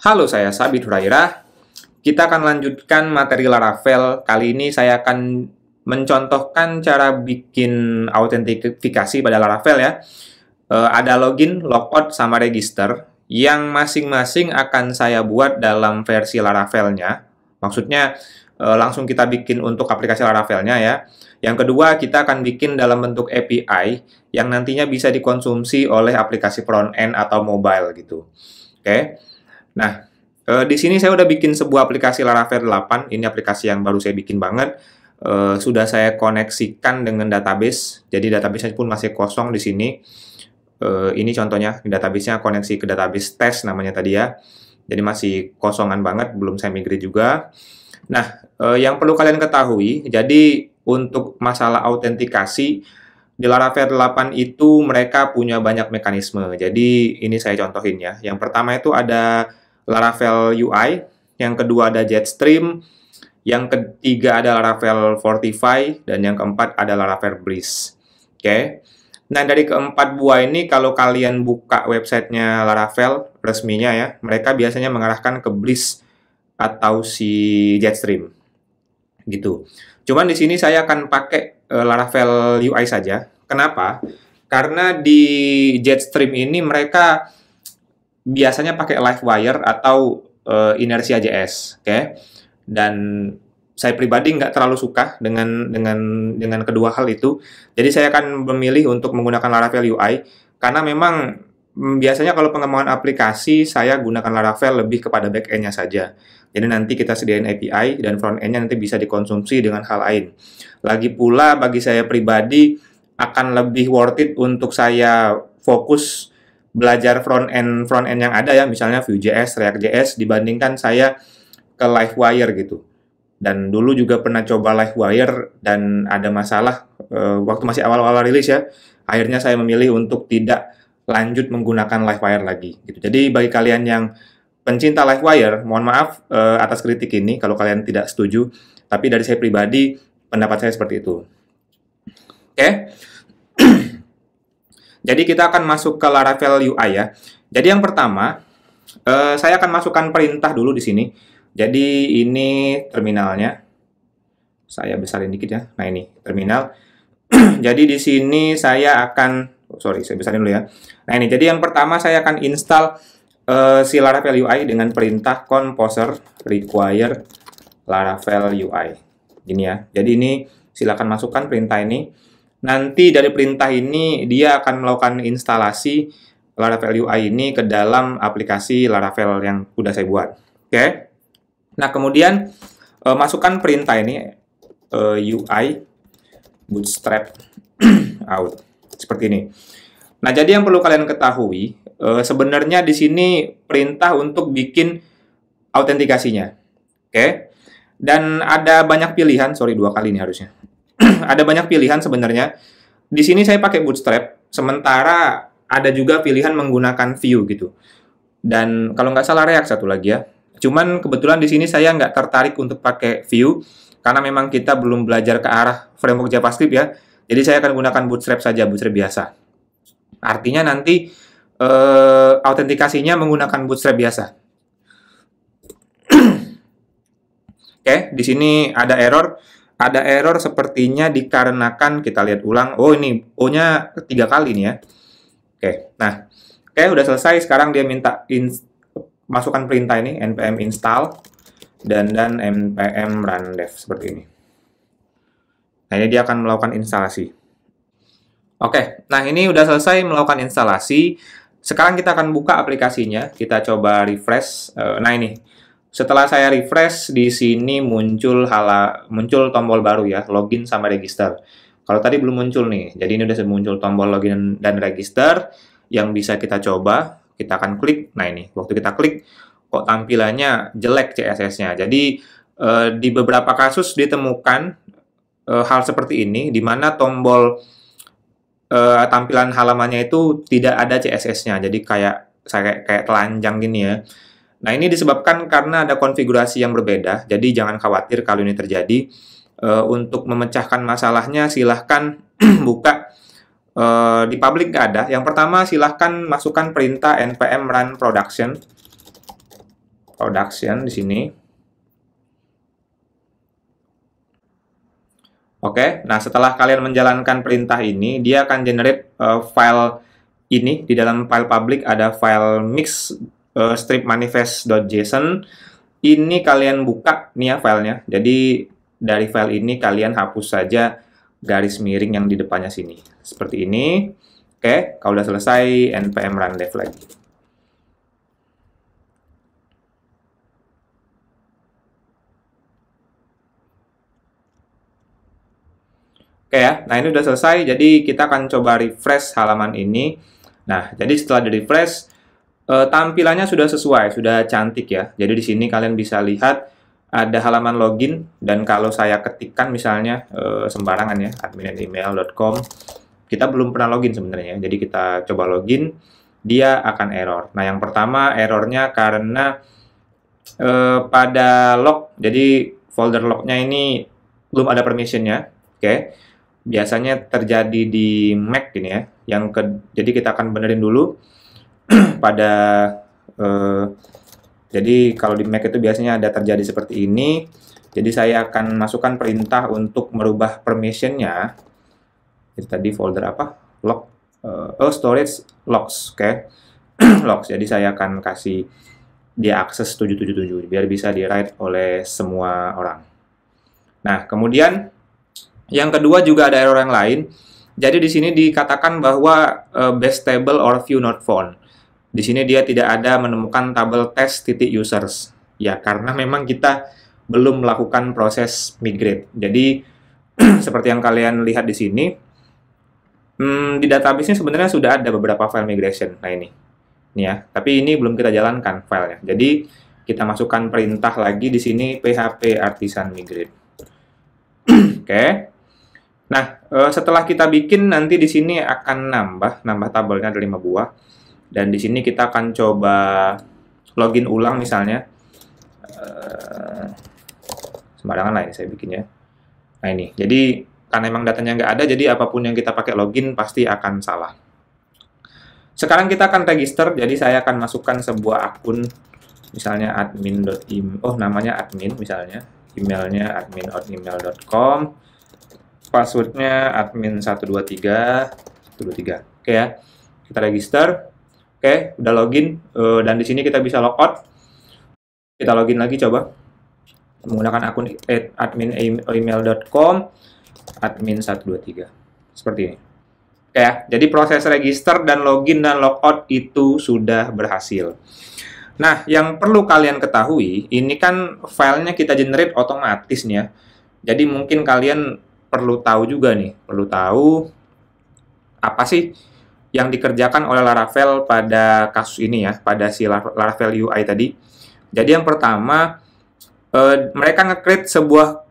Halo, saya Sabit Hurairah. Kita akan lanjutkan materi Laravel. Kali ini saya akan mencontohkan cara bikin autentifikasi pada Laravel ya. Ada login, logout, sama register yang masing-masing akan saya buat dalam versi Laravelnya. Maksudnya langsung kita bikin untuk aplikasi Laravelnya ya. Yang kedua, kita akan bikin dalam bentuk API yang nantinya bisa dikonsumsi oleh aplikasi front-end atau mobile gitu. Oke. Nah, di sini saya udah bikin sebuah aplikasi Laravel 8. Ini aplikasi yang baru saya bikin banget. Sudah saya koneksikan dengan database. Jadi database-nya pun masih kosong di sini. Ini contohnya, database-nya koneksi ke database test namanya tadi ya. Jadi masih kosongan banget, belum saya migrate juga. Nah, yang perlu kalian ketahui, jadi untuk masalah autentikasi, di Laravel 8 itu mereka punya banyak mekanisme. Jadi ini saya contohin ya. Yang pertama itu ada Laravel UI, yang kedua ada Jetstream, yang ketiga ada Laravel Fortify, dan yang keempat ada Laravel Breeze. Oke. Nah, dari keempat buah ini, kalau kalian buka websitenya Laravel resminya ya, mereka biasanya mengarahkan ke Breeze atau si Jetstream. Gitu. Cuman di sini saya akan pakai Laravel UI saja. Kenapa? Karena di Jetstream ini mereka biasanya pakai Livewire atau Inertia.js, oke? Dan saya pribadi nggak terlalu suka dengan kedua hal itu. Jadi saya akan memilih untuk menggunakan Laravel UI karena memang biasanya kalau pengembangan aplikasi saya gunakan Laravel lebih kepada back-end-nya saja. Jadi nanti kita sediain API dan front-end-nya nanti bisa dikonsumsi dengan hal lain. Lagi pula bagi saya pribadi akan lebih worth it untuk saya fokus belajar front-end yang ada ya, misalnya Vue.js, React.js, dibandingkan saya ke Livewire gitu. Dan dulu juga pernah coba Livewire dan ada masalah waktu masih awal-awal rilis ya. Akhirnya saya memilih untuk tidak lanjut menggunakan Livewire lagi gitu. Jadi bagi kalian yang pencinta Livewire, mohon maaf atas kritik ini kalau kalian tidak setuju, tapi dari saya pribadi pendapat saya seperti itu. Oke. Jadi kita akan masuk ke Laravel UI ya. Jadi yang pertama, saya akan masukkan perintah dulu di sini. Jadi ini terminalnya. Saya besarin dikit ya. Nah ini terminal. Jadi di sini saya akan, saya besarin dulu ya. Nah ini, jadi yang pertama saya akan install si Laravel UI dengan perintah composer require Laravel UI. Gini ya. Jadi ini silakan masukkan perintah ini. Nanti dari perintah ini dia akan melakukan instalasi Laravel UI ini ke dalam aplikasi Laravel yang udah saya buat. Oke. Nah, kemudian masukkan perintah ini UI bootstrap out seperti ini. Nah, jadi yang perlu kalian ketahui sebenarnya di sini perintah untuk bikin autentikasinya. Oke. Dan ada banyak pilihan, dua kali ini harusnya. Ada banyak pilihan sebenarnya. Di sini saya pakai Bootstrap, sementara ada juga pilihan menggunakan Vue gitu. Dan kalau nggak salah React satu lagi ya. Cuman kebetulan di sini saya nggak tertarik untuk pakai Vue, karena memang kita belum belajar ke arah framework JavaScript ya. Jadi saya akan gunakan Bootstrap saja, Bootstrap biasa. Artinya nanti autentikasinya menggunakan Bootstrap biasa. Oke, di sini ada error. Ada error sepertinya dikarenakan, kita lihat ulang. Oh ini O-nya 3 kali nih ya. Oke, nah. Oke, udah selesai. Sekarang dia minta masukkan perintah ini, npm install dan npm run dev seperti ini. Nah, ini dia akan melakukan instalasi. Oke, nah ini udah selesai melakukan instalasi. Sekarang kita akan buka aplikasinya. Kita coba refresh. Nah ini. Setelah saya refresh, di sini muncul tombol baru ya, login sama register. Kalau tadi belum muncul nih, jadi ini udah muncul tombol login dan register yang bisa kita coba. Kita akan klik. Nah ini, waktu kita klik, kok tampilannya jelek CSS-nya. Jadi di beberapa kasus ditemukan hal seperti ini, di mana tombol tampilan halamannya itu tidak ada CSS-nya. Jadi kayak telanjang gini ya. Nah, ini disebabkan karena ada konfigurasi yang berbeda, jadi jangan khawatir kalau ini terjadi. Untuk memecahkan masalahnya, silahkan buka di public nggak ada. Yang pertama, silahkan masukkan perintah npm run production. production di sini. Oke, nah setelah kalian menjalankan perintah ini, dia akan generate file ini. Di dalam file public ada file mix strip manifest.json. Ini kalian buka nih ya filenya. Jadi dari file ini kalian hapus saja garis miring yang di depannya sini. Seperti ini. Oke, kalau udah selesai, npm run dev lagi. Oke ya, nah ini udah selesai, jadi kita akan coba refresh halaman ini. Nah, jadi setelah di-refresh, tampilannya sudah sesuai, sudah cantik ya. Jadi di sini kalian bisa lihat ada halaman login, dan kalau saya ketikkan misalnya sembarangan ya, admin@email.com, kita belum pernah login sebenarnya, jadi kita coba login, dia akan error. Nah, yang pertama errornya karena pada log, jadi folder lognya ini belum ada permissionnya. Oke. Biasanya terjadi di Mac ini ya. Jadi kita akan benerin dulu pada jadi kalau di Mac itu biasanya ada terjadi seperti ini. Jadi saya akan masukkan perintah untuk merubah permissionnya. Itu tadi folder apa? Log storage logs, oke. Logs. Jadi saya akan kasih dia akses 777 biar bisa di-write oleh semua orang. Nah, kemudian yang kedua juga ada error yang lain. Jadi di sini dikatakan bahwa base table or view not found. Di sini dia tidak ada menemukan tabel test titik users. Ya, karena memang kita belum melakukan proses migrate. Jadi seperti yang kalian lihat di sini, di database-nya sebenarnya sudah ada beberapa file migration. Nah ini ya. Tapi ini belum kita jalankan filenya. Jadi kita masukkan perintah lagi di sini php artisan migrate. Oke. Nah, setelah kita bikin, nanti di sini akan nambah tabelnya ada 5 buah. Dan di sini kita akan coba login ulang misalnya. Sembarangan lah ini saya bikinnya. Nah ini, jadi karena memang datanya nggak ada, jadi apapun yang kita pakai login pasti akan salah. Sekarang kita akan register, jadi saya akan masukkan sebuah akun, misalnya namanya admin misalnya. Emailnya admin@email.com. Passwordnya admin123. Oke ya, kita register. Oke, udah login, dan di sini kita bisa logout. Kita login lagi coba menggunakan akun admin@email.com admin123 seperti ini. Oke ya, jadi proses register dan login dan logout itu sudah berhasil. Nah, yang perlu kalian ketahui, ini kan filenya kita generate otomatis nih ya. Jadi mungkin kalian perlu tahu juga nih, perlu tahu apa sih yang dikerjakan oleh Laravel pada kasus ini ya, pada si Laravel UI tadi. Jadi yang pertama, mereka nge-create sebuah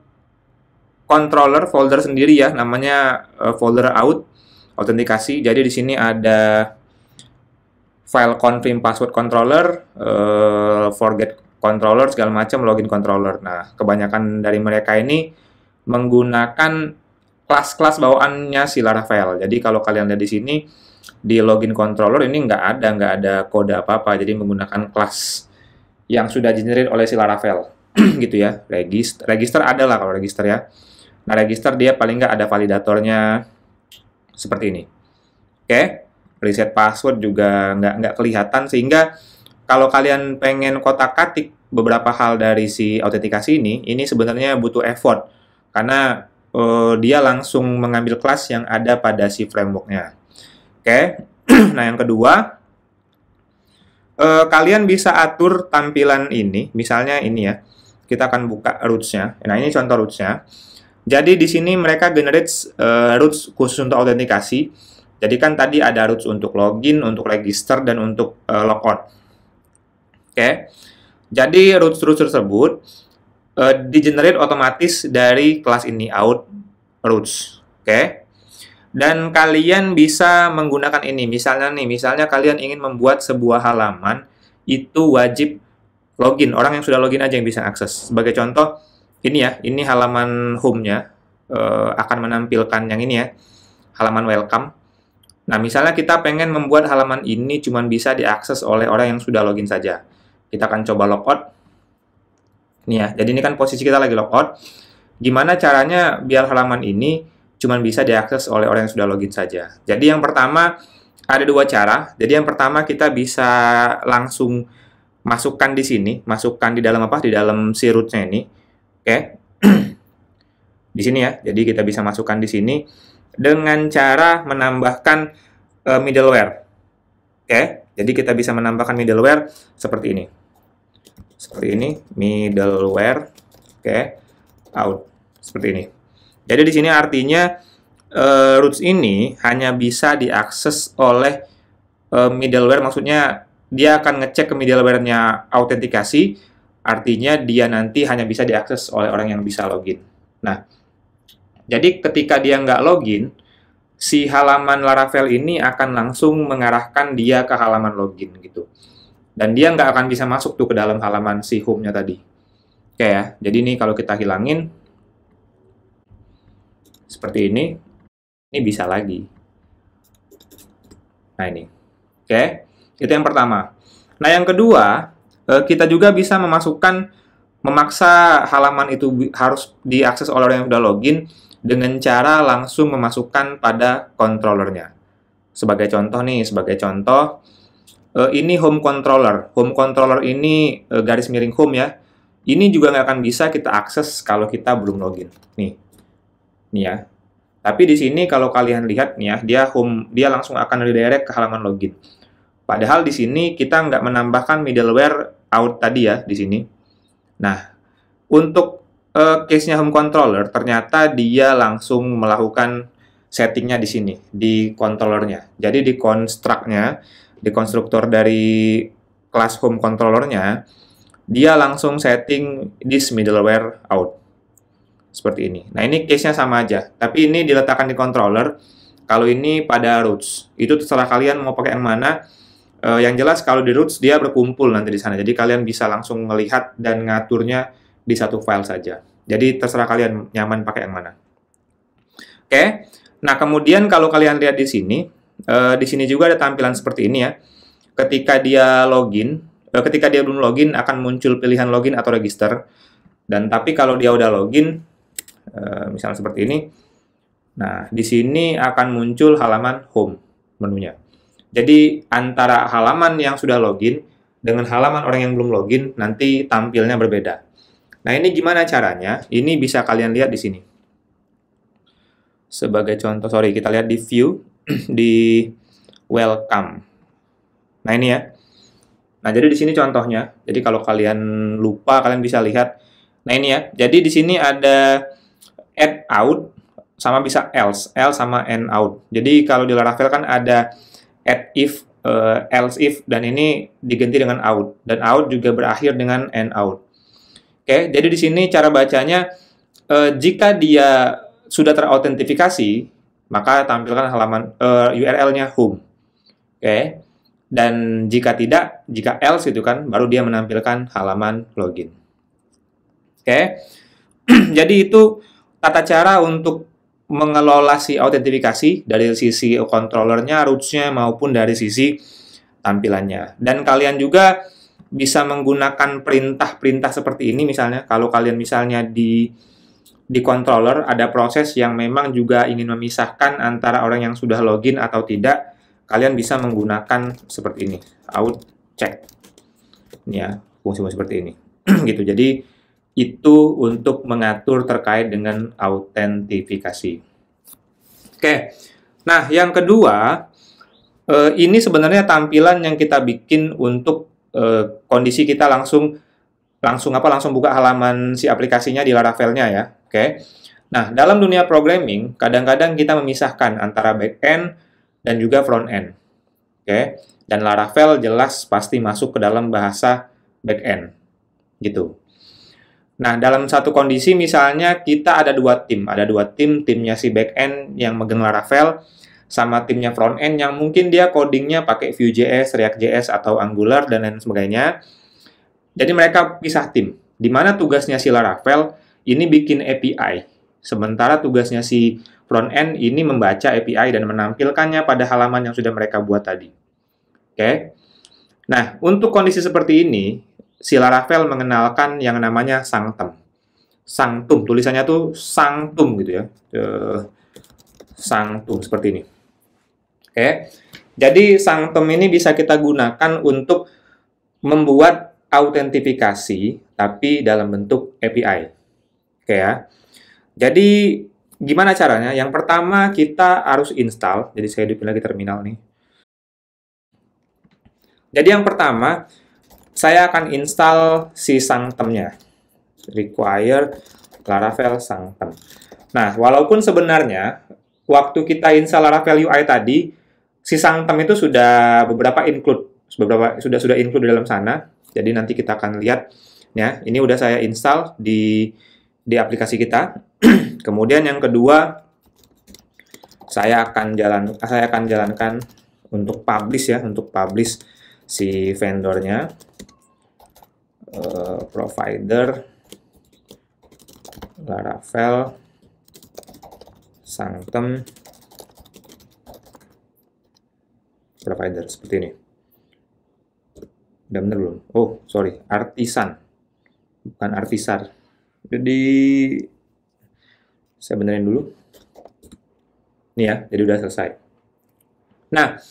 controller folder sendiri ya, namanya folder autentikasi. Jadi di sini ada file confirm password controller, forget controller, segala macam, login controller. Nah, kebanyakan dari mereka ini menggunakan kelas-kelas bawaannya si Laravel. Jadi kalau kalian lihat di sini, di login controller ini nggak ada kode apa-apa. Jadi menggunakan kelas yang sudah generate oleh si Laravel. Gitu ya. Register ada lah kalau register ya. Nah, register dia paling nggak ada validatornya seperti ini. Oke. Reset password juga nggak kelihatan, sehingga kalau kalian pengen kotak-katik beberapa hal dari si autentikasi ini sebenarnya butuh effort. Karena dia langsung mengambil kelas yang ada pada si framework-nya. Oke. Nah, yang kedua, kalian bisa atur tampilan ini. Misalnya ini ya, kita akan buka roots-nya. Nah, ini contoh roots-nya. Jadi di sini mereka generate roots khusus untuk autentikasi. Jadi kan tadi ada roots untuk login, untuk register, dan untuk logout. Oke. Jadi roots tersebut di-generate otomatis dari kelas ini, out roots. Oke. Dan kalian bisa menggunakan ini. Misalnya kalian ingin membuat sebuah halaman, itu wajib login. Orang yang sudah login aja yang bisa akses. Sebagai contoh, ini ya, ini halaman home-nya akan menampilkan yang ini ya, halaman welcome. Nah, misalnya kita pengen membuat halaman ini cuma bisa diakses oleh orang yang sudah login saja. Kita akan coba logout. Nih ya, jadi ini kan posisi kita lagi logout. Gimana caranya biar halaman ini cuma bisa diakses oleh orang yang sudah login saja. Jadi yang pertama, ada dua cara. Jadi yang pertama kita bisa langsung masukkan di sini, masukkan di dalam apa? Di dalam si root-nya ini. Oke. Di sini ya. Jadi kita bisa masukkan di sini dengan cara menambahkan middleware. Oke. Jadi kita bisa menambahkan middleware seperti ini. Seperti ini, middleware. Oke. Out. Seperti ini. Jadi di sini artinya roots ini hanya bisa diakses oleh middleware, maksudnya dia akan ngecek ke middleware-nya autentikasi, artinya dia nanti hanya bisa diakses oleh orang yang bisa login. Nah, jadi ketika dia nggak login, si halaman Laravel ini akan langsung mengarahkan dia ke halaman login gitu. Dan dia nggak akan bisa masuk tuh ke dalam halaman si home-nya tadi. Oke ya, jadi ini kalau kita hilangin, seperti ini bisa lagi. Nah ini, oke, itu yang pertama. Nah yang kedua, kita juga bisa memaksa halaman itu harus diakses oleh orang yang sudah login dengan cara langsung memasukkan pada controllernya. Sebagai contoh nih, ini home controller. Home controller ini garis miring home ya. Ini juga nggak akan bisa kita akses kalau kita belum login. Nih ya. Tapi di sini kalau kalian lihat nih ya, dia langsung akan redirect ke halaman login. Padahal di sini kita nggak menambahkan middleware out tadi ya di sini. Nah, untuk case-nya home controller ternyata dia langsung melakukan settingnya di sini di controllernya. Jadi di construct-nya, di konstruktor dari kelas home controllernya, dia langsung setting this middleware out. Seperti ini. Nah, ini case-nya sama aja. Tapi ini diletakkan di controller. Kalau ini pada roots. Itu terserah kalian mau pakai yang mana. Yang jelas kalau di roots dia berkumpul nanti di sana. Jadi kalian bisa langsung melihat dan ngaturnya di satu file saja. Jadi terserah kalian nyaman pakai yang mana. Oke. Nah, kemudian kalau kalian lihat di sini juga ada tampilan seperti ini ya. Ketika dia belum login akan muncul pilihan login atau register. Dan tapi kalau dia udah login, misalnya seperti ini. Nah, di sini akan muncul halaman home menunya. Jadi, antara halaman yang sudah login dengan halaman orang yang belum login, nanti tampilnya berbeda. Nah, ini gimana caranya? Ini bisa kalian lihat di sini. Sebagai contoh, kita lihat di view, di welcome. Nah, ini ya. Nah, jadi di sini contohnya. Jadi, kalau kalian lupa, kalian bisa lihat. Nah, ini ya. Jadi, di sini ada add out sama bisa else sama end out. Jadi kalau di Laravel kan ada add if, else if, dan ini diganti dengan out, dan out juga berakhir dengan end out. Oke, jadi di sini cara bacanya jika dia sudah terautentifikasi maka tampilkan halaman URL-nya home. Oke, dan jika tidak, jika else itu kan baru dia menampilkan halaman login. Oke, jadi itu tata cara untuk mengelola si autentifikasi dari sisi controllernya, roots-nya, maupun dari sisi tampilannya. Dan kalian juga bisa menggunakan perintah-perintah seperti ini, misalnya kalau kalian misalnya di controller ada proses yang memang juga ingin memisahkan antara orang yang sudah login atau tidak, kalian bisa menggunakan seperti ini, out check. Ini ya, fungsi-fungsi seperti ini. Gitu. Jadi itu untuk mengatur terkait dengan autentifikasi. Oke, nah yang kedua, ini sebenarnya tampilan yang kita bikin untuk kondisi kita langsung buka halaman si aplikasinya di Laravelnya ya. Oke, nah dalam dunia programming kadang-kadang kita memisahkan antara back-end dan juga front-end. Oke, dan Laravel jelas pasti masuk ke dalam bahasa back-end, gitu. Nah, dalam satu kondisi misalnya kita ada dua tim, timnya si back-end yang megang Laravel, sama timnya front-end yang mungkin dia codingnya pakai Vue.js, React.js, atau Angular, dan lain sebagainya. Jadi mereka pisah tim, di mana tugasnya si Laravel ini bikin API, sementara tugasnya si front-end ini membaca API dan menampilkannya pada halaman yang sudah mereka buat tadi. Oke. Nah, untuk kondisi seperti ini, si Laravel mengenalkan yang namanya sanctum. Sanctum, tulisannya tuh sanctum gitu ya. Sanctum seperti ini. Oke. Jadi sanctum ini bisa kita gunakan untuk membuat autentifikasi tapi dalam bentuk API. Oke ya. Jadi gimana caranya? Yang pertama kita harus install. Jadi saya hidupin lagi terminal nih. Jadi yang pertama saya akan install si sanctum-nya. Require Laravel sanctum. Nah, walaupun sebenarnya waktu kita install Laravel UI tadi, si sanctum itu sudah beberapa include, sudah include di dalam sana. Jadi nanti kita akan lihat ya. Ini udah saya install di aplikasi kita. Kemudian yang kedua saya akan jalankan untuk publish ya, untuk publish si vendornya, provider Laravel sanctum provider seperti ini. Udah bener belum? Oh, sorry, artisan, bukan artisar. Jadi saya benerin dulu. Nih ya, jadi udah selesai. Nah,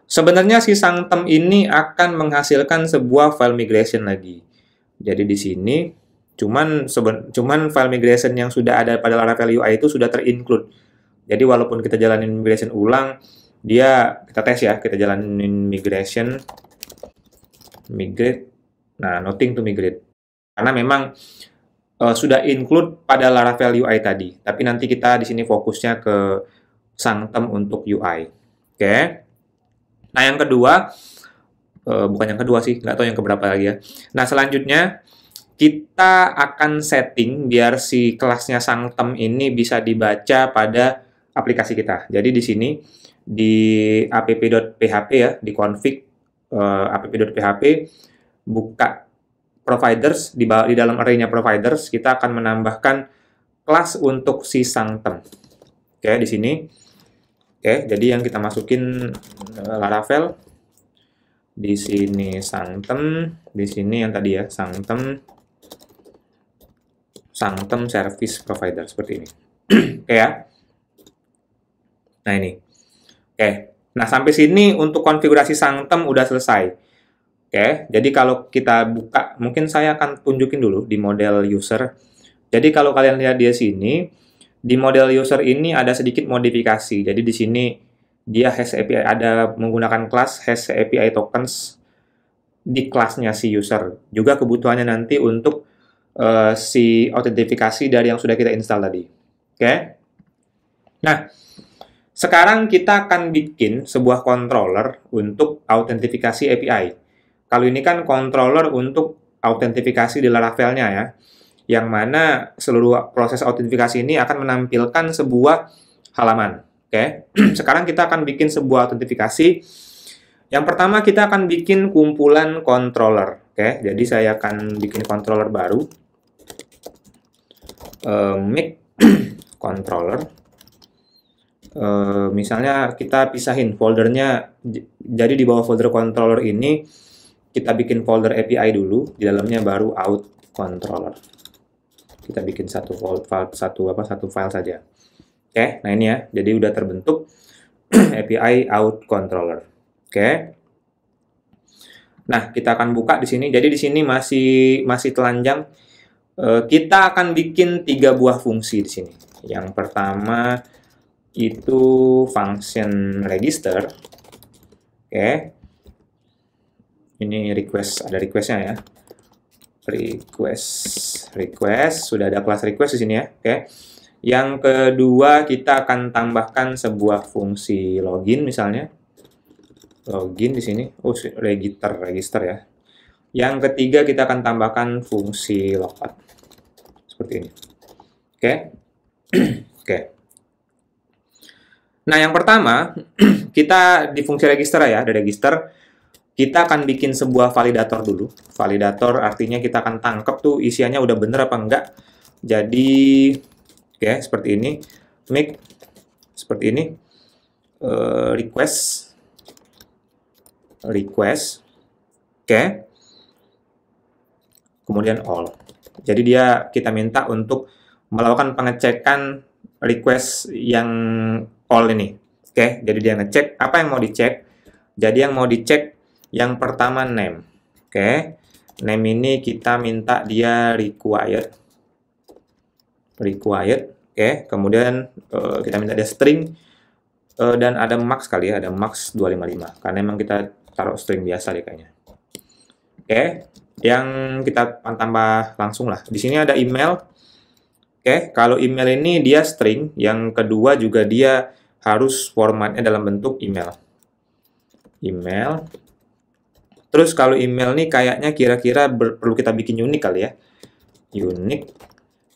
sebenarnya si sanctum ini akan menghasilkan sebuah file migration lagi. Jadi di sini cuman file migration yang sudah ada pada Laravel UI itu sudah terinclude. Jadi walaupun kita jalanin migration ulang, kita tes ya, kita jalanin migrate. Nah, nothing to migrate. Karena memang sudah include pada Laravel UI tadi. Tapi nanti kita di sini fokusnya ke sanctum untuk UI. Oke. Nah, yang kedua, bukan yang kedua sih, nggak tahu yang keberapa lagi ya. Nah, selanjutnya kita akan setting biar si kelasnya sanctum ini bisa dibaca pada aplikasi kita. Jadi di sini di app.php ya, di config app.php, buka providers, di dalam array-nya providers kita akan menambahkan kelas untuk si sanctum. Oke, di sini. Oke, jadi yang kita masukin Laravel, di sini sanctum, di sini yang tadi ya sanctum service provider seperti ini. Oke ya. Nah ini. Oke. Nah sampai sini untuk konfigurasi sanctum udah selesai. Oke. Jadi kalau kita buka, mungkin saya akan tunjukin dulu di model user. Jadi kalau kalian lihat di sini, di model user ini ada sedikit modifikasi. Jadi di sini dia has API, ada menggunakan kelas has API tokens di kelasnya si user. Juga kebutuhannya nanti untuk si autentifikasi dari yang sudah kita install tadi. Oke. Nah, sekarang kita akan bikin sebuah controller untuk autentifikasi API. Kalau ini kan controller untuk autentifikasi di Laravel-nya ya. Yang mana seluruh proses autentifikasi ini akan menampilkan sebuah halaman. Oke. Sekarang kita akan bikin sebuah autentifikasi. Yang pertama kita akan bikin kumpulan controller. Oke, jadi saya akan bikin controller baru. Make controller. Misalnya kita pisahin foldernya. Jadi di bawah folder controller ini kita bikin folder API dulu. Di dalamnya baru out controller. Kita bikin satu file saja. Oke, nah ini ya. Jadi udah terbentuk API out controller. Oke. Nah, kita akan buka di sini. Jadi di sini masih telanjang. Kita akan bikin 3 buah fungsi di sini. Yang pertama itu function register. Oke. Ini request, ada requestnya ya. Request, sudah ada kelas request di sini ya. Oke. Yang kedua kita akan tambahkan sebuah fungsi login misalnya. Login di sini. Oh, register ya. Yang ketiga kita akan tambahkan fungsi logout. Seperti ini. Oke. Oke. Nah, yang pertama kita di fungsi register ya, ada register. Kita akan bikin sebuah validator dulu. Validator artinya kita akan tangkap tuh isiannya udah bener apa enggak. Jadi oke, seperti ini. Make seperti ini. Request. Oke. kemudian all. Jadi kita minta untuk melakukan pengecekan request yang all ini. Oke, jadi dia ngecek apa yang mau dicek. Jadi yang mau dicek yang pertama name. Oke, name ini kita minta dia required. Oke, kemudian kita minta dia string dan ada max kali ya, ada max 255 karena memang kita taruh string biasa deh kayaknya. Oke, yang kita tambah langsung lah. Di sini ada email. Oke, kalau email ini dia string, yang kedua juga dia harus formatnya dalam bentuk email. Email. Terus kalau email nih kayaknya kira-kira perlu kita bikin unik kali ya.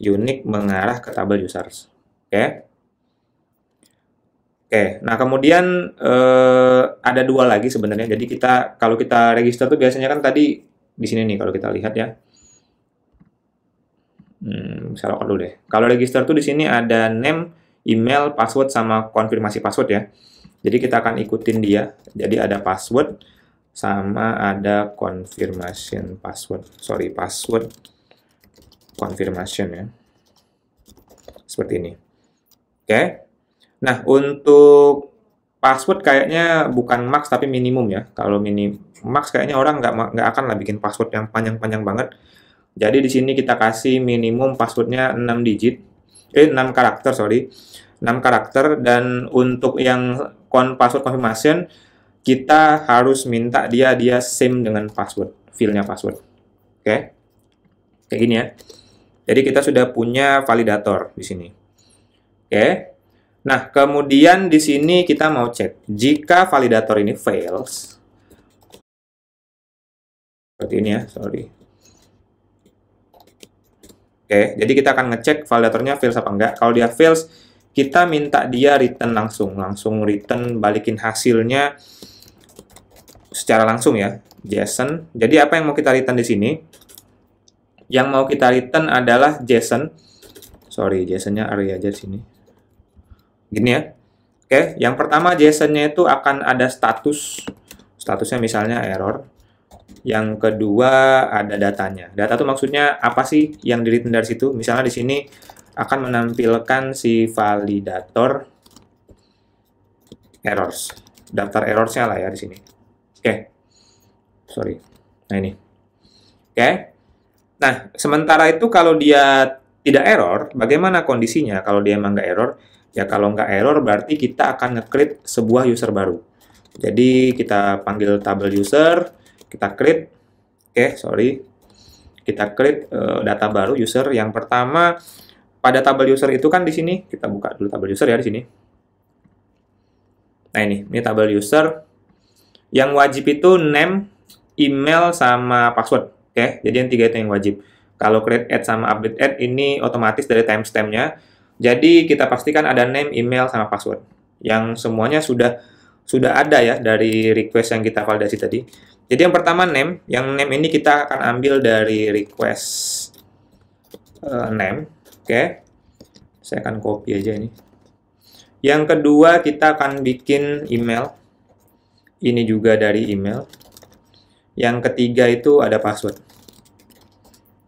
Unik mengarah ke tabel users. Oke. Nah kemudian ada dua lagi sebenarnya. Jadi kalau kita register tuh biasanya kan tadi di sini nih kalau kita lihat ya. Bisa login dulu deh. Kalau register tuh di sini ada name, email, password sama konfirmasi password ya. Jadi kita akan ikutin dia. Jadi ada password sama ada confirmation password. Password confirmation ya. Seperti ini. Oke. Nah, untuk password kayaknya bukan max tapi minimum ya. Kalau max kayaknya orang nggak akan lah bikin password yang panjang-panjang banget. Jadi di sini kita kasih minimum passwordnya 6 digit. 6 karakter, sorry. 6 karakter, dan untuk yang password confirmation kita harus minta dia same dengan password, fieldnya password. Oke. Kayak gini ya. Jadi kita sudah punya validator di sini. Oke. Nah, kemudian di sini kita mau cek jika validator ini fails. Seperti ini ya, sorry. Oke, jadi kita akan ngecek validatornya fails apa enggak. Kalau dia fails, kita minta dia return langsung return, balikin hasilnya secara langsung ya, JSON. Jadi apa yang mau kita return di sini? Yang mau kita return adalah JSON. Sorry, JSON-nya array aja di sini. Gini ya. Oke, yang pertama JSON-nya itu akan ada statusnya misalnya error. Yang kedua ada datanya. Data itu maksudnya apa sih yang di-return dari situ? Misalnya di sini akan menampilkan si validator errors. Daftar errors-nya lah ya di sini. Oke. Sorry. Nah ini. Oke. Nah, sementara itu kalau dia tidak error, bagaimana kondisinya? Kalau dia emang nggak error, ya kalau nggak error berarti kita akan nge-create sebuah user baru. Jadi kita panggil tabel user, kita create, kita create data baru user. Yang pertama pada tabel user itu kan di sini kita buka dulu tabel user ya di sini. Nah ini tabel user. Yang wajib itu name, email sama password. Oke, jadi yang tiga itu yang wajib. Kalau create add sama update add ini otomatis dari timestamp-nya. Jadi kita pastikan ada name, email sama password. Yang semuanya sudah ada ya dari request yang kita validasi tadi. Jadi yang pertama name, yang name ini kita akan ambil dari request name. Oke. Saya akan copy aja ini. Yang kedua kita akan bikin email. Ini juga dari email. Yang ketiga itu ada password.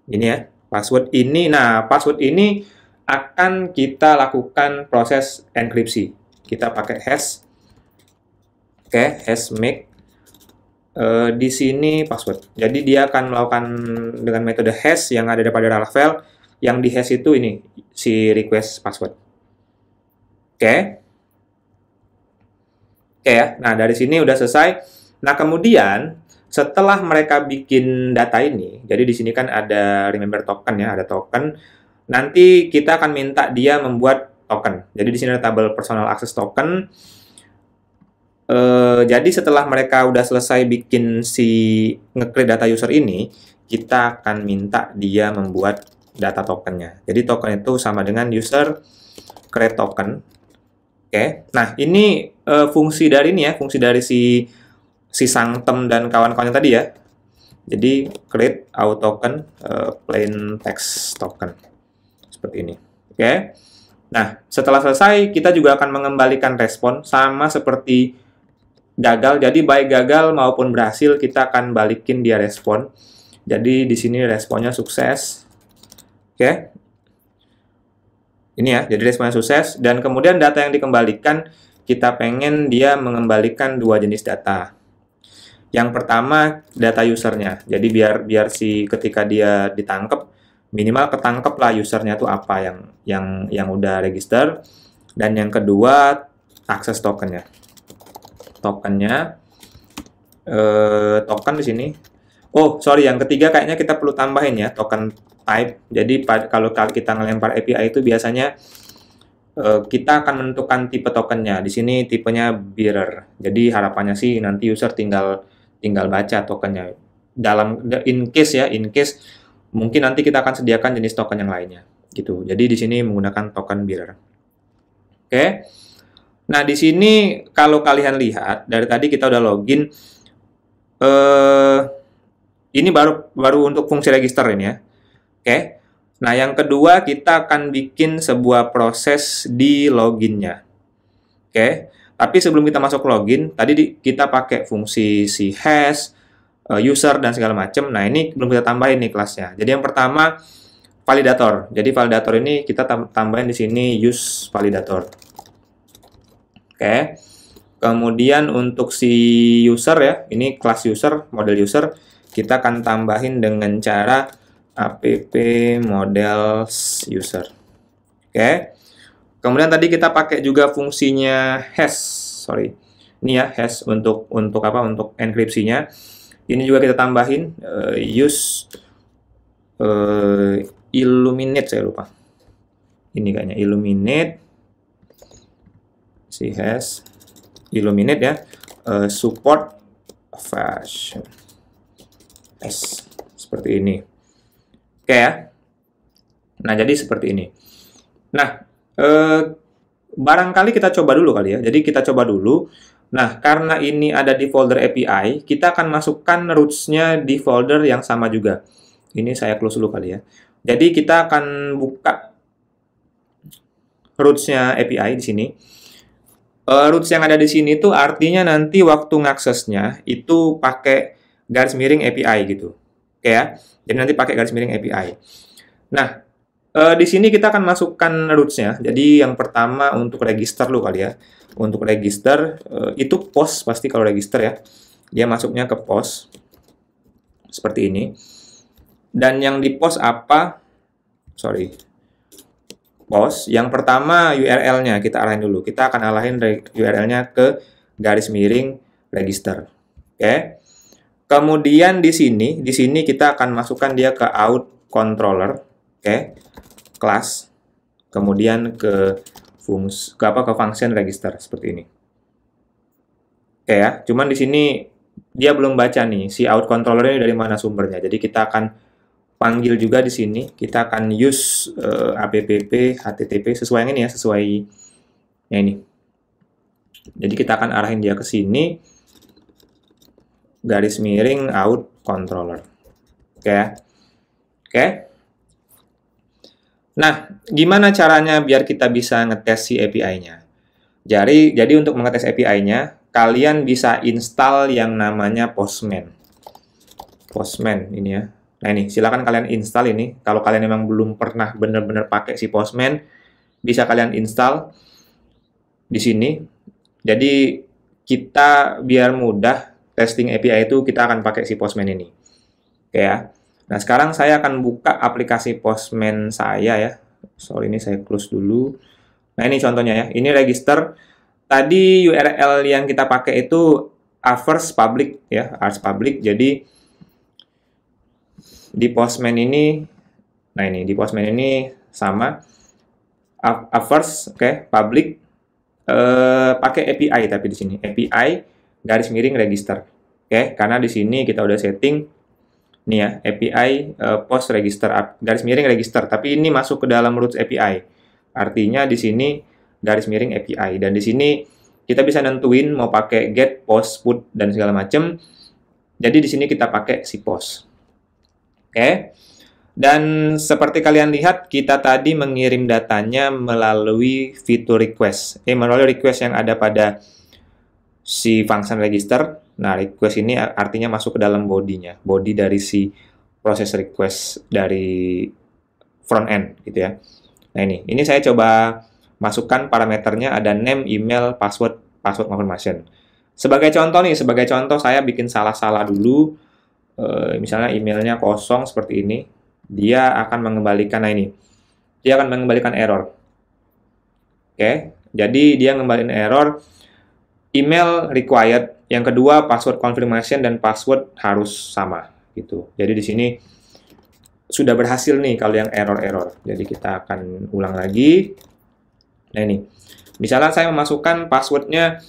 Ini ya, password ini. Nah, password ini akan kita lakukan proses enkripsi. Kita pakai hash. Oke, hash make. Di sini password. Jadi dia akan melakukan dengan metode hash yang ada pada Laravel. Yang di hash itu ini, si request password. Oke ya. Nah, dari sini udah selesai. Nah, kemudian setelah mereka bikin data ini, jadi di sini kan ada remember token ya, ada token. Nanti kita akan minta dia membuat token. Jadi di sini ada tabel personal access token. Jadi setelah mereka udah selesai bikin si nge-create data user ini, kita akan minta dia membuat data tokennya. Jadi token itu sama dengan user create token. Oke. Nah, ini fungsi dari ini ya, fungsi dari si sanctum dan kawan-kawannya tadi ya. Jadi create out token plain text token. Seperti ini. Oke. Nah, setelah selesai kita juga akan mengembalikan respon sama seperti gagal. Jadi baik gagal maupun berhasil kita akan balikin dia respon. Jadi di sini responnya sukses. Oke. Ini ya, jadi responnya sukses. Dan kemudian data yang dikembalikan, kita pengen dia mengembalikan dua jenis data. Yang pertama, data usernya. Jadi biar si ketika dia ditangkap, minimal ketangkep lah usernya tuh apa yang udah register. Dan yang kedua, akses tokennya. Token di sini. Oh, sorry, yang ketiga kayaknya kita perlu tambahin ya, token type. Jadi kalau kita ngelempar API itu biasanya kita akan menentukan tipe tokennya. Di sini tipenya bearer. Jadi harapannya sih nanti user tinggal baca tokennya. In case mungkin nanti kita akan sediakan jenis token yang lainnya gitu. Jadi di sini menggunakan token bearer. Oke. Nah, di sini kalau kalian lihat dari tadi kita udah login, ini baru untuk fungsi register ini ya. Oke. Nah, yang kedua kita akan bikin sebuah proses di loginnya. Oke. Tapi sebelum kita masuk login, tadi kita pakai fungsi si hash, user dan segala macam. Nah, ini belum kita tambahin nih kelasnya. Jadi yang pertama validator. Jadi validator ini kita tambahin di sini use validator. Oke. Kemudian untuk si user ya, ini kelas user, model user, kita akan tambahin dengan cara app models user. Oke. Kemudian tadi kita pakai juga fungsinya hash. Sorry. Ini ya hash untuk apa? Untuk enkripsinya. Ini juga kita tambahin use illuminate, saya lupa. Ini kayaknya illuminate si hash illuminate ya, support version S seperti ini. Oke ya. Nah, jadi seperti ini. Nah, barangkali kita coba dulu kali ya. Jadi kita coba dulu. Nah, karena ini ada di folder API, kita akan masukkan roots-nya di folder yang sama juga. Ini saya close dulu kali ya. Jadi kita akan buka roots-nya API di sini. Roots yang ada di sini tuh artinya nanti waktu ngaksesnya itu pakai garis miring API gitu. Oke ya. Jadi nanti pakai garis miring API. Nah, di sini kita akan masukkan roots-nya. Jadi yang pertama untuk register dulu kali ya. Untuk register itu post pasti kalau register ya. Dia masuknya ke post. Seperti ini. Dan yang di post apa? Sorry. Post. Yang pertama URL-nya kita arahin dulu. Kita akan arahin URL-nya ke garis miring register. Oke. Kemudian di sini kita akan masukkan dia ke out controller. Oke. Class. Kemudian ke function register seperti ini. Oke ya. Cuman di sini dia belum baca nih si out controller ini dari mana sumbernya. Jadi kita akan panggil juga di sini, kita akan use app http sesuai yang ini ya, sesuai yang ini. Jadi kita akan arahin dia ke sini, garis miring out controller. Oke ya. Oke. Nah, gimana caranya biar kita bisa ngetes si API-nya? Jadi untuk mengetes API-nya, kalian bisa install yang namanya Postman. Postman ini ya. Nah ini, silakan kalian install ini. Kalau kalian memang belum pernah benar-benar pakai si Postman, bisa kalian install di sini. Jadi kita biar mudah testing API itu kita akan pakai si Postman ini. Oke ya. Nah sekarang saya akan buka aplikasi Postman saya ya. Sorry ini saya close dulu. Nah ini contohnya ya. Ini register. Tadi URL yang kita pakai itu ours public ya, ours public. Jadi di Postman ini, nah ini di Postman ini sama ours, oke, public, pakai API tapi di sini API garis miring register, oke, karena di sini kita udah setting nih ya API post register garis miring register, tapi ini masuk ke dalam roots API, artinya di sini garis miring API dan di sini kita bisa nentuin mau pakai get, post, put dan segala macam. Jadi di sini kita pakai si post. Oke, dan seperti kalian lihat, kita tadi mengirim datanya melalui fitur request. Melalui request yang ada pada si function register. Nah, request ini artinya masuk ke dalam body-nya. Body dari si proses request dari front end gitu ya. Nah ini saya coba masukkan parameternya, ada name, email, password confirmation. Sebagai contoh saya bikin salah-salah dulu, misalnya emailnya kosong seperti ini, dia akan mengembalikan, dia akan mengembalikan error. Oke, jadi dia ngembalikan error, email required, yang kedua password confirmation dan password harus sama gitu. Jadi di sini sudah berhasil nih kalau yang error. Jadi kita akan ulang lagi. Nah ini, misalnya saya memasukkan passwordnya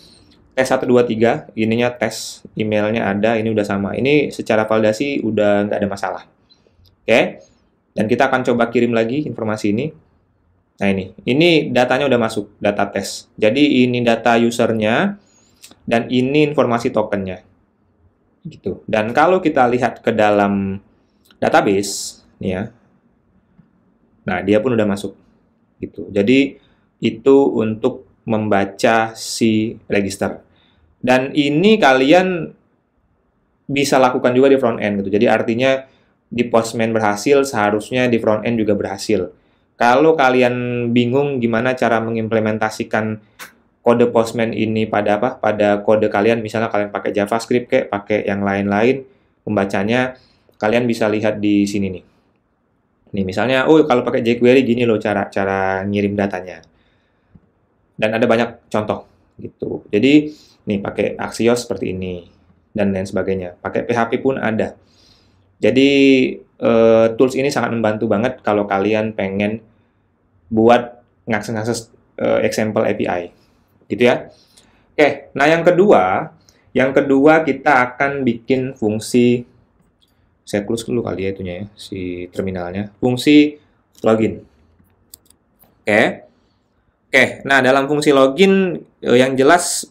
tes123, ininya tes, emailnya ada, ini udah sama. Ini secara validasi udah nggak ada masalah. Oke, dan kita akan coba kirim lagi informasi ini. Nah ini datanya udah masuk, data tes. Jadi ini data usernya, dan ini informasi tokennya. Gitu. Dan kalau kita lihat ke dalam database, nih ya, nah dia pun udah masuk. Gitu. Jadi itu untuk membaca si register. Dan ini kalian bisa lakukan juga di front end gitu. Jadi artinya di Postman berhasil, seharusnya di front end juga berhasil. Kalau kalian bingung gimana cara mengimplementasikan kode Postman ini pada kode kalian, misalnya kalian pakai JavaScript kayak pakai yang lain-lain, pembacanya kalian bisa lihat di sini nih. Nih misalnya, kalau pakai jQuery gini loh cara ngirim datanya. Dan ada banyak contoh gitu. Jadi nih pakai Axios seperti ini dan lain sebagainya. Pakai PHP pun ada. Jadi tools ini sangat membantu banget kalau kalian pengen buat ngakses example API. Gitu ya. Oke, nah yang kedua kita akan bikin fungsi, saya close dulu kali ya itunya ya, si terminalnya, fungsi login. Oke, nah dalam fungsi login yang jelas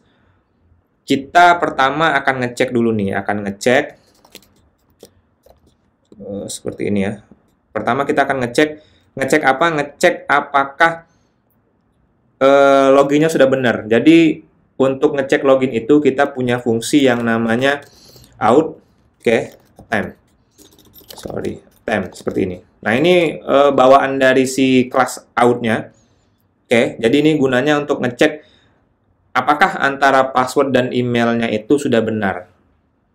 kita pertama akan ngecek dulu nih, seperti ini ya. Pertama kita akan ngecek apakah loginnya sudah benar. Jadi untuk ngecek login itu kita punya fungsi yang namanya out, temp seperti ini. Nah ini bawaan dari si kelas out-nya. Jadi ini gunanya untuk ngecek apakah antara password dan emailnya itu sudah benar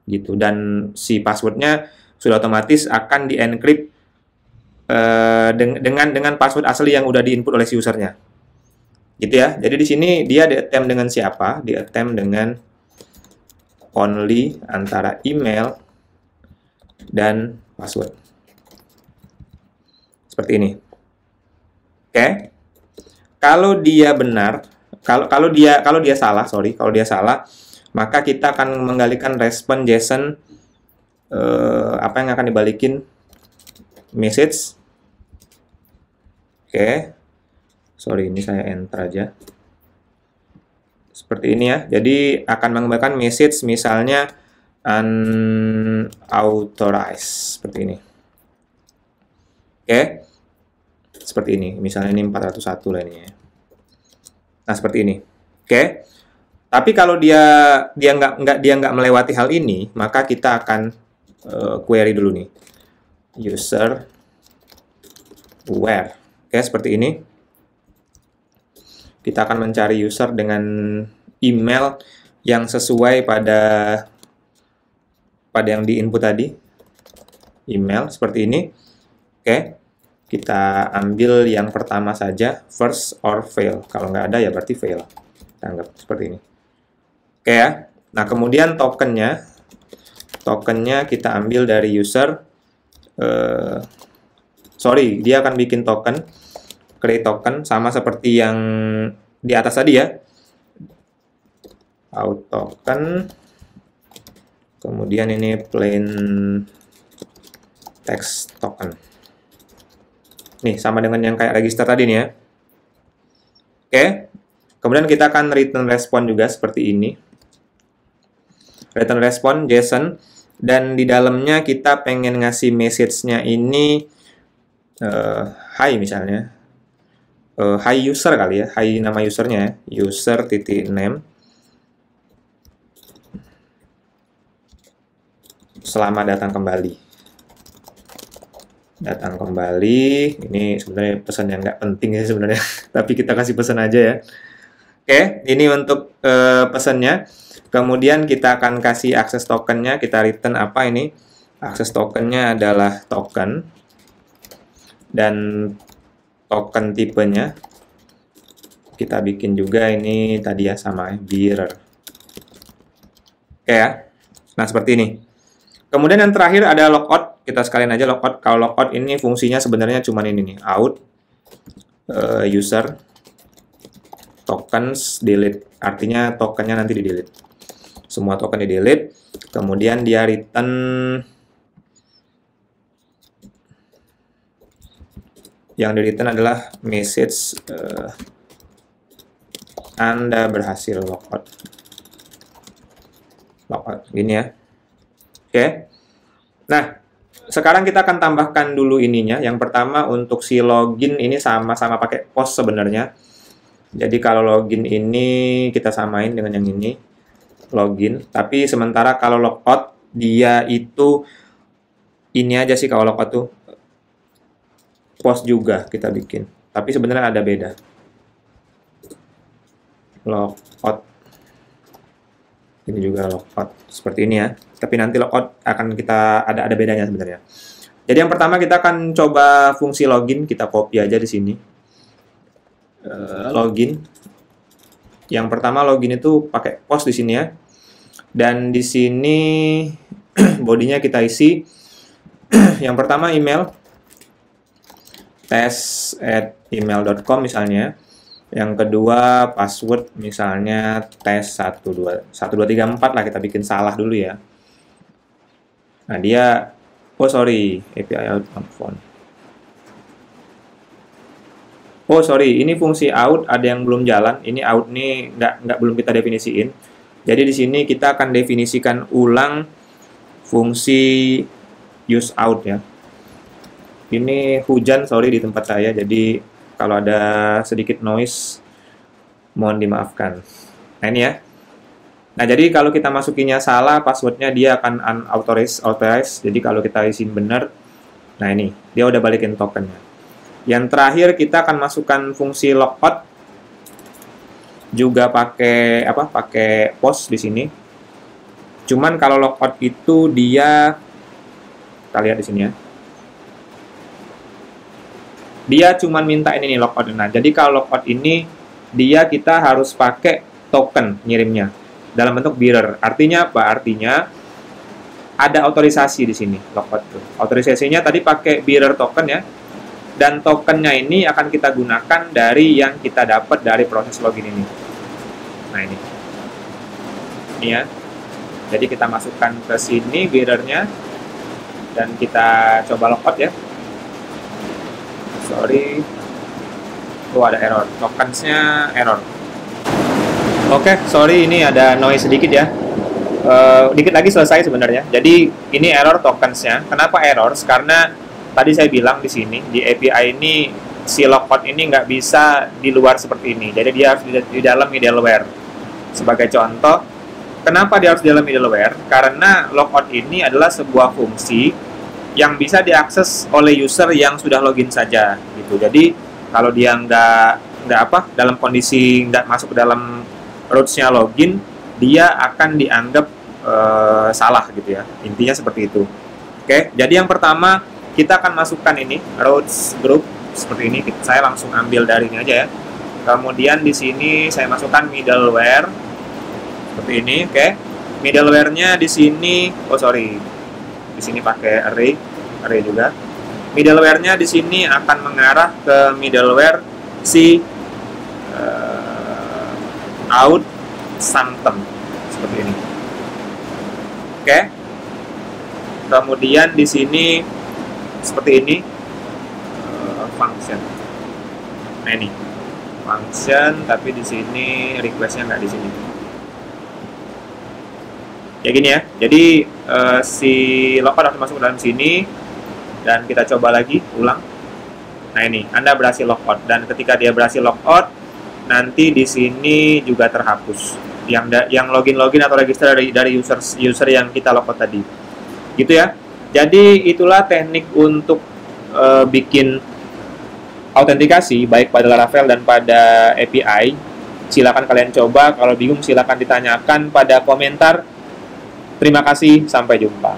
gitu, dan si passwordnya sudah otomatis akan di-encrypt dengan password asli yang udah di-input oleh si usernya. Gitu ya. Jadi di sini dia di-attempt dengan siapa? Di-attempt dengan only antara email dan password. Seperti ini. Kalau dia benar, kalau dia salah, maka kita akan menggalikan respon JSON apa yang akan dibalikin message. Sorry, ini saya enter aja. Seperti ini ya. Jadi akan mengembalikan message misalnya unauthorized seperti ini. Seperti ini. Misalnya ini 401 lah ini ya. Nah, seperti ini. Tapi kalau dia nggak melewati hal ini, maka kita akan query dulu nih. User where. Seperti ini. Kita akan mencari user dengan email yang sesuai pada yang di-input tadi. Email seperti ini. Kita ambil yang pertama saja, first or fail. Kalau nggak ada ya berarti fail. Kita anggap seperti ini. Ya. Nah, kemudian tokennya kita ambil dari user. Dia akan bikin token. Create token sama seperti yang di atas tadi ya. Out token. Kemudian ini plain text token. Nih, sama dengan yang kayak register tadi nih ya. Kemudian kita akan return response juga seperti ini. Return response JSON, dan di dalamnya kita pengen ngasih message-nya ini hi misalnya. Hi user kali ya, hi nama usernya ya, user.name. Selamat datang kembali. Datang kembali. Ini sebenarnya pesan yang nggak penting sih sebenarnya, tapi kita kasih pesan aja ya. Oke, ini untuk pesannya. Kemudian kita akan kasih akses tokennya. Kita return apa ini? Akses tokennya adalah token. Dan token tipenya kita bikin juga ini tadi ya, sama bearer. Oke ya. Nah, seperti ini. Kemudian yang terakhir ada logout. Kita sekalian aja logout. Kalau logout ini fungsinya sebenarnya cuma ini nih, out user tokens delete. Artinya tokennya nanti di delete. Semua token di delete. Kemudian dia return yang di return adalah message Anda berhasil logout. Logout gini ya. Oke. Nah, sekarang kita akan tambahkan dulu ininya. Yang pertama untuk si login ini sama-sama pakai post sebenarnya. Jadi kalau login ini kita samain dengan yang ini, login. Tapi sementara kalau logout dia itu ini aja sih, kalau logout tuh post juga kita bikin. Tapi sebenarnya ada beda. Logout. Ini juga logout seperti ini ya. Tapi nanti logout akan kita ada bedanya sebenarnya. Jadi yang pertama kita akan coba fungsi login, kita copy aja di sini. Login. Yang pertama login itu pakai post di sini ya. Dan di sini bodinya kita isi. Yang pertama email tes@email.com misalnya. Yang kedua password misalnya tes1234 lah, kita bikin salah dulu ya. Nah dia, API out on phone. Ini fungsi out ada yang belum jalan. Ini out nih belum kita definisiin. Jadi di sini kita akan definisikan ulang fungsi use out ya. Ini hujan di tempat saya, jadi kalau ada sedikit noise mohon dimaafkan. Nah ini ya. Nah jadi kalau kita masukinnya salah, passwordnya dia akan unauthorized. Jadi kalau kita isiin benar, nah ini dia udah balikin tokennya. Yang terakhir kita akan masukkan fungsi logout juga pakai pakai post di sini. Cuman kalau logout itu dia, kita lihat di sini ya. Dia cuma minta ini nih logout. Nah, jadi kalau logout ini kita harus pakai token ngirimnya dalam bentuk bearer. Artinya apa? Artinya ada otorisasi di sini logout tuh. Otorisasinya tadi pakai bearer token ya. Dan tokennya ini akan kita gunakan dari yang kita dapat dari proses login ini. Nah, ini. Ini ya. Jadi kita masukkan ke sini bearernya dan kita coba logout ya. Ada error, tokensnya error. Oke, ini ada noise sedikit ya. Dikit lagi selesai sebenarnya. Jadi ini error tokensnya. Kenapa error? Karena tadi saya bilang di sini di API ini si logout ini nggak bisa di luar seperti ini. Jadi dia harus di dalam middleware. Sebagai contoh, kenapa dia harus di dalam middleware? Karena logout ini adalah sebuah fungsi yang bisa diakses oleh user yang sudah login saja gitu. Jadi kalau dia dalam kondisi nggak masuk ke dalam roots-nya login, dia akan dianggap salah gitu ya. Intinya seperti itu. Oke, jadi yang pertama kita akan masukkan ini roots group seperti ini. Saya langsung ambil dari ini aja ya. Kemudian di sini saya masukkan middleware seperti ini. Oke, middleware-nya di sini di sini pakai array juga. Middleware-nya di sini akan mengarah ke middleware si out sanctum seperti ini. Oke. Kemudian di sini seperti ini function. Nah ini function, tapi di sini request-nya nggak di sini. Ya gini ya, jadi si logout harus masuk ke dalam sini dan kita coba lagi ulang. Nah ini, Anda berhasil logout dan ketika dia berhasil logout, nanti di sini juga terhapus yang login atau register dari user yang kita logout tadi. Gitu ya. Jadi itulah teknik untuk bikin autentikasi baik pada Laravel dan pada API, silakan kalian coba. Kalau bingung silakan ditanyakan pada komentar. Terima kasih, sampai jumpa.